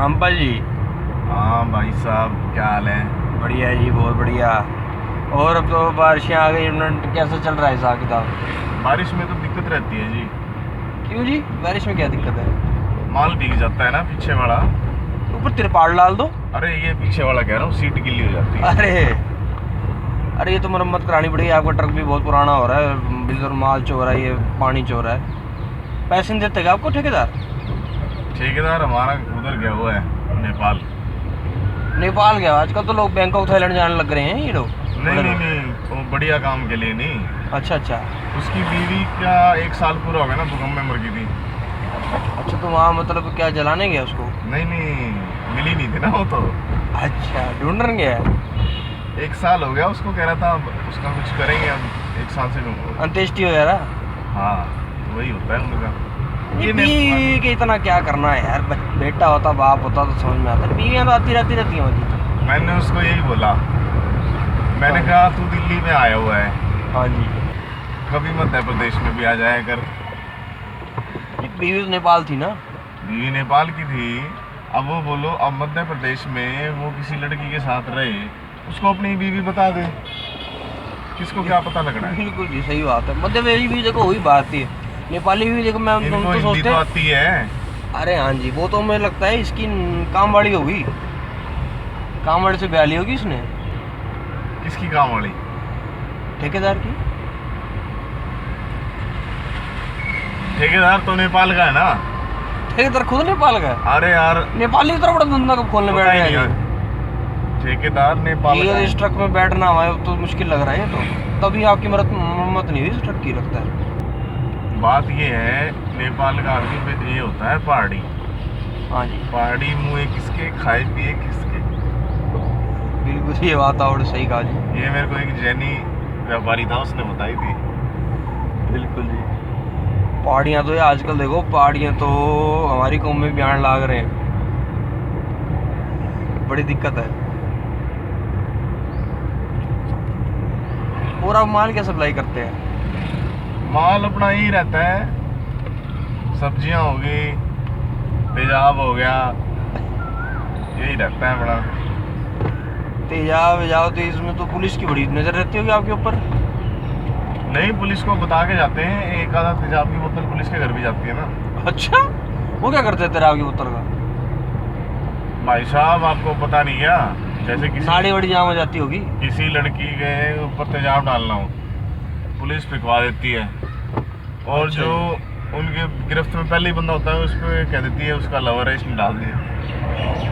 रामपाल जी। हाँ भाई साहब, क्या हाल है? बढ़िया जी, बहुत बढ़िया। और अब तो बारिशें आ गई, कैसा चल रहा है हिसाब किताब? बारिश में तो दिक्कत रहती है जी। क्यों जी, बारिश में क्या दिक्कत है? माल भीग जाता है ना पीछे वाला। ऊपर तिरपाल डाल दो। अरे ये पीछे वाला कह रहा हूँ, सीट गिल्ली हो जाती है। अरे अरे, ये तो मरम्मत करानी पड़ेगी। आपका ट्रक भी बहुत पुराना हो रहा है, इधर माल चो रहा है, ये पानी चो रहा है। पैसे नहीं देते क्या आपको ठेकेदार? ठेकेदार हमारा उधर गया हुआ है, नेपाल। नेपाल गया? आजकल तो लोग बैंकॉक थाईलैंड जाने लग रहे हैं ये लोग। नहीं नहीं नहीं, वो बढ़िया काम के लिए नहीं। अच्छा अच्छा। उसकी बीवी का 1 साल पूरा हो गया ना, भूकंप में मर गई थी। अच्छा, तो वहाँ मतलब क्या जलाने गया उसको? नहीं नहीं, मिली नहीं थी ना वो तो। अच्छा, ढूंढने गया है। 1 साल हो गया उसको, कह रहा था अब उसका कुछ करेंगे अब 1 साल से ढूंढो। अंत्येष्टि वगैरह। हाँ, तो वही होता है उनका। ये बीवी के इतना क्या करना है यार? बेटा होता, बाप होता तो समझ में आता। बीवियाँ तो आती रहती हैं वही। मैंने उसको यही बोला, मैंने हाँ। कहा तू दिल्ली में आया हुआ है, हाँ जी। कभी मध्य प्रदेश में भी आ जाया कर। ये बीवी तो नेपाल थी ना? बीवी नेपाल की थी। अब वो बोलो, अब मध्य प्रदेश में वो किसी लड़की के साथ रहे, उसको अपनी बीवी बता दे, किसको क्या पता लगना है। बिल्कुल जी, सही बात है। मध्य प्रदेश भी देखो वही बात है, नेपाली भी देखो। मैं इनको तो हिंदी सोचते तो हैं। आती है। अरे हाँ जी, वो तो मुझे लगता है इसकी काम वाली होगी। काम वाली से ब्याह ली होगी इसने, किसकी काम वाली? ठेकेदार की। ठेकेदार तो नेपाल का है ना। ठेकेदार खुद नेपाल का है? अरे यार, नेपाली इतना बड़ा धंधा कब खोलने बैठ पता ही गया नहीं यार। ये? ठेकेदार नेपाल का ये है। इस ट्रक में बैठना हमारे तो मुश्किल लग रहा है। ये तो तभी आपकी मरम्मत नहीं हुई इस ट्रक की, लगता है। बात ये है, नेपाल का आदमी पे ये होता है पहाड़ी। हाँ जी, पहाड़ी मुँह किसके, खाए पिए किसके। बिल्कुल ये बात आपने सही कहा जी। ये मेरे को एक जैनी व्यापारी था, उसने बताई थी। बिल्कुल जी। पहाड़ियाँ तो ये आजकल देखो, पहाड़ियाँ तो हमारी कौम में भी आने लाग रहे हैं। बड़ी दिक्कत है। और आप माल क्या सप्लाई करते हैं? माल अपना ही रहता है, सब्जियां हो गई, तेजाब हो गया, यही रहता है बड़ा। तेजाब जाओ तो इसमें तो पुलिस की बड़ी नज़र रहती होगी आपके ऊपर। नहीं, पुलिस को बता के जाते हैं। एक आधा तेजाब की बोतल पुलिस के घर भी जाती है ना। अच्छा, वो क्या करते हैं तेजाब की बोतल का? भाई साहब, आपको पता नहीं क्या? जैसे नाड़ी बड़ी जाम हो जाती होगी। किसी लड़की के ऊपर तेजाब डालना हो, पुलिस पिकवा देती है। और अच्छा। जो उनके गिरफ्त में पहले ही बंदा होता है, उस पर कह देती है उसका लवर है, इसमें डाल दिया।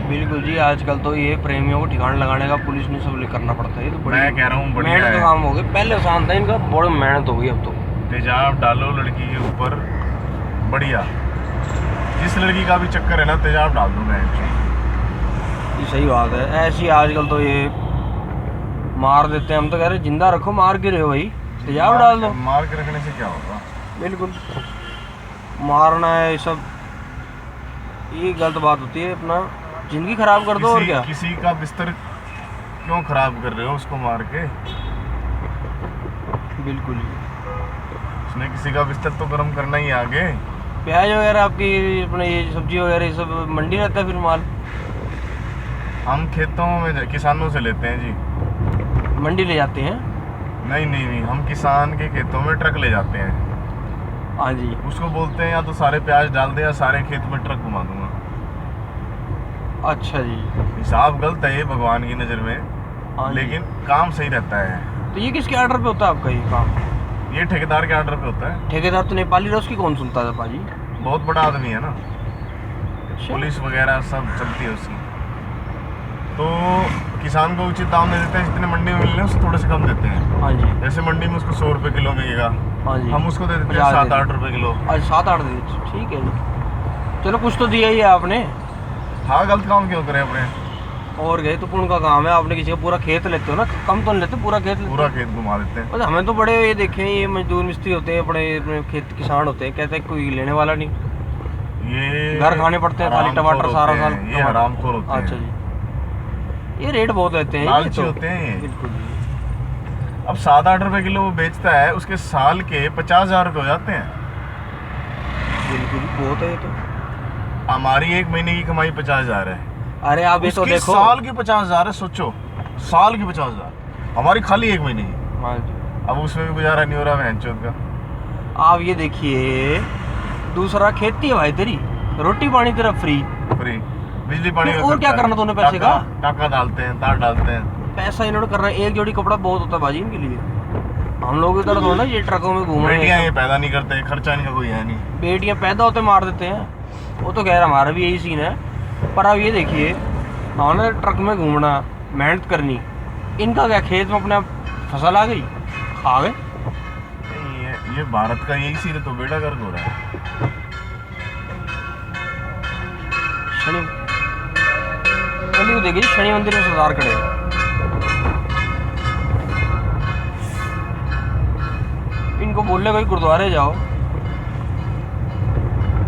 बिल्कुल जी, आजकल तो ये प्रेमियों को ठिकाना लगाने का पुलिस ने सब करना पड़ता है। ये तो बड़ी मैं कह रहा हूँ बढ़िया मेहनत का है। काम हो गया। पहले आसान था इनका, बड़ी मेहनत हो गई अब तो। तेजाब डालो लड़की के ऊपर, बढ़िया। जिस लड़की का भी चक्कर है ना, तेजाब डाल दो। मैं ये सही बात है। ऐसी आजकल तो ये मार देते हैं। हम तो कह रहे जिंदा रखो, मार क्यों रहे हो भाई? तेजाब डाल दो। मार के रखने से क्या होगा? बिल्कुल, मारना है ये सब, ये गलत बात होती है। अपना जिंदगी खराब कर दो और क्या। किसी का बिस्तर क्यों खराब कर रहे हो उसको मार के? बिल्कुल। उसने किसी का बिस्तर तो गर्म करना ही है आगे। प्याज वगैरह आपकी, अपने ये सब्जी वगैरह ये सब मंडी रहता है फिर माल? हम खेतों में किसानों से लेते हैं जी। मंडी ले जाते हैं? नहीं नहीं नहीं, हम किसान के खेतों में ट्रक ले जाते हैं। हाँ जी। उसको बोलते हैं या तो सारे प्याज डाल दे या सारे खेत में ट्रक घुमा दूंगा। अच्छा जी। हिसाब गलत है ये भगवान की नज़र में, हाँ जी। लेकिन काम सही रहता है। तो ये किसके ऑर्डर पे होता है आपका ये काम? ये ठेकेदार के ऑर्डर पे होता है। ठेकेदार तो नेपाली रहा, उसकी कौन सुनता था पाजी? बहुत बड़ा आदमी है ना, अच्छा। पुलिस वगैरह सब चलती है उसकी। तो किसान को उचित दाम दे देते हैं, जितने मंडी में मिलने उससे थोड़े से कम देते हैं। हाँ जी। जैसे मंडी में उसको 100 रुपये किलो मिलेगा, हाँ जी। हम उसको दे देते हैं 50 7-8 रुपये किलो। आज 7-8 दिन, ठीक है जी। चलो कुछ तो दिया ही है आपने। हाँ, गलत काम क्यों करें अपने? और गए तो पुण्य का काम है। आपने किसी का पूरा खेत लेते हो ना, कम तो नहीं लेते, पूरा खेत लेते पूरा हो। खेत घुमा देते हैं। बस हमें तो बड़े ये देखे हैं, ये मजदूर मिस्त्री होते हैं, बड़े अपने खेत किसान होते हैं, कहते हैं कोई लेने वाला नहीं, ये घर खाने पड़ते हैं खाली टमाटर सारा साल। ये हरामखोर होते हैं। अच्छा जी, ये रेट बहुत लेते हैं, ये लालची तो होते हैं ये। बिल्कुल जी। अब 7-8 रुपए किलो वो बेचता है, उसके साल के 50,000 रुपये हो जाते हैं। बिल्कुल बहुत है ये तो। हमारी एक महीने की कमाई 50,000 है, अरे आप ये तो उसकी देखो। साल की 50,000 है। सोचो, साल की 50,000, हमारी खाली एक महीने की। हाँ जी। अब उसमें भी गुजारा नहीं हो रहा बहनचोद का। आप ये देखिए, दूसरा खेती है भाई तेरी, रोटी पानी तेरा फ्री, फ्री, बिजली पानी फिर का और क्या खर्चा करना है। तूने पैसे का? टाका डालते हैं, तार डालते हैं। पैसा इन्होंने करना है। एक जोड़ी कपड़ा बहुत होता है बाजी इनके लिए। हम लोग इधर थोड़ा ना ये ट्रकों में घूम रहे बेटियां हैं। ये पैदा नहीं करते, खर्चा इनका कोई है नहीं। बेटियां पैदा होते मार देते हैं। वो तो कह रहा हमारा भी यही सीन है। पर अब ये देखिए, हमने ट्रक में घूमना, मेहनत करनी, इनका क्या, खेत में अपने फसल आ गई, खा गए। ये भारत का यही सीन है, तो बेड़ा गर्क हो रहा है। शनि कल को देखिए, शनि मंदिर में सरदार खड़े हैं। इनको बोल ले भाई गुरुद्वारे जाओ।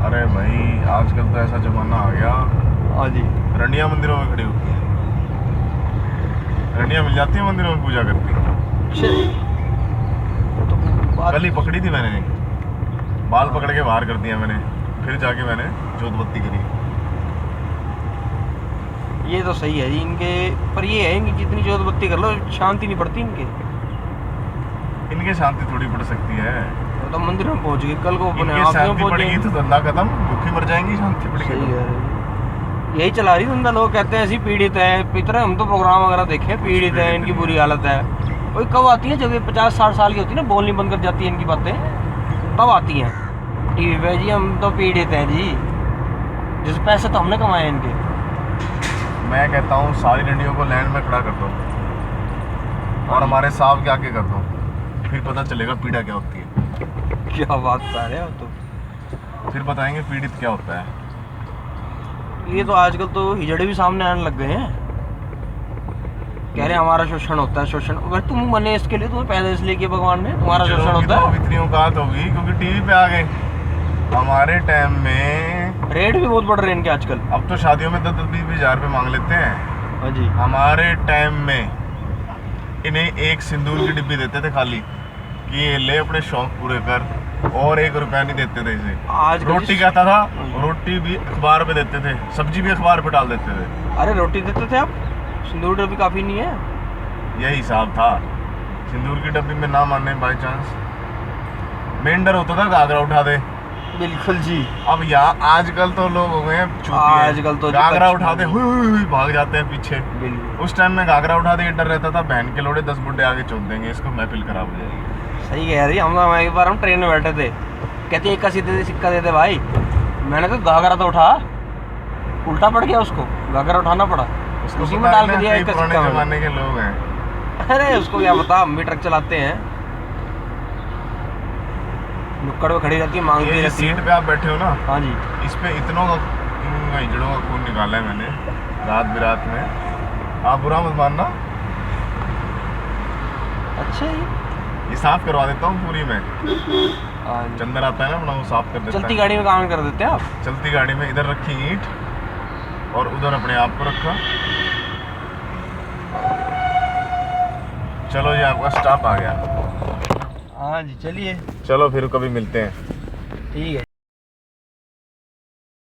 अरे भाई, आजकल तो ऐसा जमाना आ गया, हाँ जी। रंडिया मंदिरों में खड़ी होती है, रंडिया मिल जाती है मंदिरों में पूजा करती। तो बात कल ही पकड़ी थी मैंने, बाल पकड़ के बाहर कर दिया मैंने, फिर जाके मैंने जोत बत्ती करी। ये तो सही है जी इनके। पर ये है इनकी, जितनी जोत बत्ती कर लो शांति नहीं पड़ती इनके। इनके शांति थोड़ी पड़ सकती है। वो तो मंदिर में पहुंच गए, कल को अपने इनके आप में शांति पहुंच पड़ेगी जाएंगे। तो धंधा खत्म, भूखी मर जाएंगी। शांति सही पड़ेगी है, यही चला रही धंधा। लोग कहते हैं ऐसी पीड़ित है, इतने हम तो प्रोग्राम वगैरह देखे, पीड़ित है, इनकी बुरी हालत है। वही कब आती है जब ये 50-60 साल की होती है ना, बोलनी बंद कर जाती है इनकी बातें, तब आती हैं टीवी पे, जी हम तो पीड़ित हैं जी, जिस पैसे तो हमने कमाए इनके। मैं कहता हूँ सारी रंडियों को लाइन में खड़ा कर दो और हमारे साहब के आगे कर दो, फिर पता चलेगा पीड़ा क्या होती है। क्या बात कर रहे हो तो। फिर बताएंगे पीड़ित क्या होता है। ये तो आजकल तो हिजड़े भी सामने आने लग गए हैं, कह रहे हैं हमारा शोषण होता है, शोषण। भाई तुम बने इसके लिए, तुम्हें पैदा इसलिए किया भगवान ने, तुम्हारा शोषण होता है। इतनी औकात होगी क्योंकि टीवी पे आ गए। हमारे टाइम में रेट भी बहुत बढ़ रहे हैं इनके आजकल। अब तो शादियों में 10-20 हजार रुपये मांग लेते हैं। हाँ जी। हमारे टाइम में इन्हें एक सिंदूर की डिब्बी देते थे खाली, कि ये ले अपने शौक पूरे कर, और 1 रुपया नहीं देते थे इसे। आज रोटी कहता था, रोटी भी अखबार पे देते थे, सब्जी भी अखबार पे डाल देते थे। अरे रोटी देते थे आप, सिंदूर भी काफी नहीं है। यही हिसाब था। सिंदूर की डब्बी में ना माने बाई चांस, मेन डर होता था घाघरा उठा दे। बिल्कुल जी। अब यहाँ आजकल तो लोग हो गए हैं चूतिए। आजकल तो घाघरा उठा दे, हुई हुई हुई भाग जाते हैं पीछे। बिल्कुल उस टाइम में घाघरा उठा दे डर रहता था, बहन के लोड़े 10 बुड्ढे आगे चोट देंगे, इसको महफिल खराब हो जाएगी। सही कह रही। हम एक बार हम ट्रेन में बैठे थे, कहते एक का सीधे सिक्का दे दे भाई। मैंने कहा घाघरा तो उठा, उल्टा पड़ गया उसको, घाघरा उठाना पड़ा, उसको उसी में पता डाल है के ना, दिया कई एक का पुराने सिक्का। जमाने के लोग हैं। अरे उसको क्या पता, हम भी ट्रक चलाते हैं, नुक्कड़ पे खड़ी रहती है, मांगती ये रहती है। सीट पे आप बैठे हो ना, हाँ जी। इस पे इतनों का हिजड़ों का खून निकाला है मैंने रात बिरात में। आप बुरा मत मानना, अच्छा जी। ये साफ करवा देता हूँ पूरी में। हाँ जी। चंदन आता है ना अपना, वो साफ कर देता चलती है। गाड़ी में काम कर देते हैं आप। चलती गाड़ी में इधर रखी ईंट और उधर अपने आप को रखा। चलो ये आपका स्टॉप आ गया। हाँ जी चलिए, चलो फिर कभी मिलते हैं। ठीक है।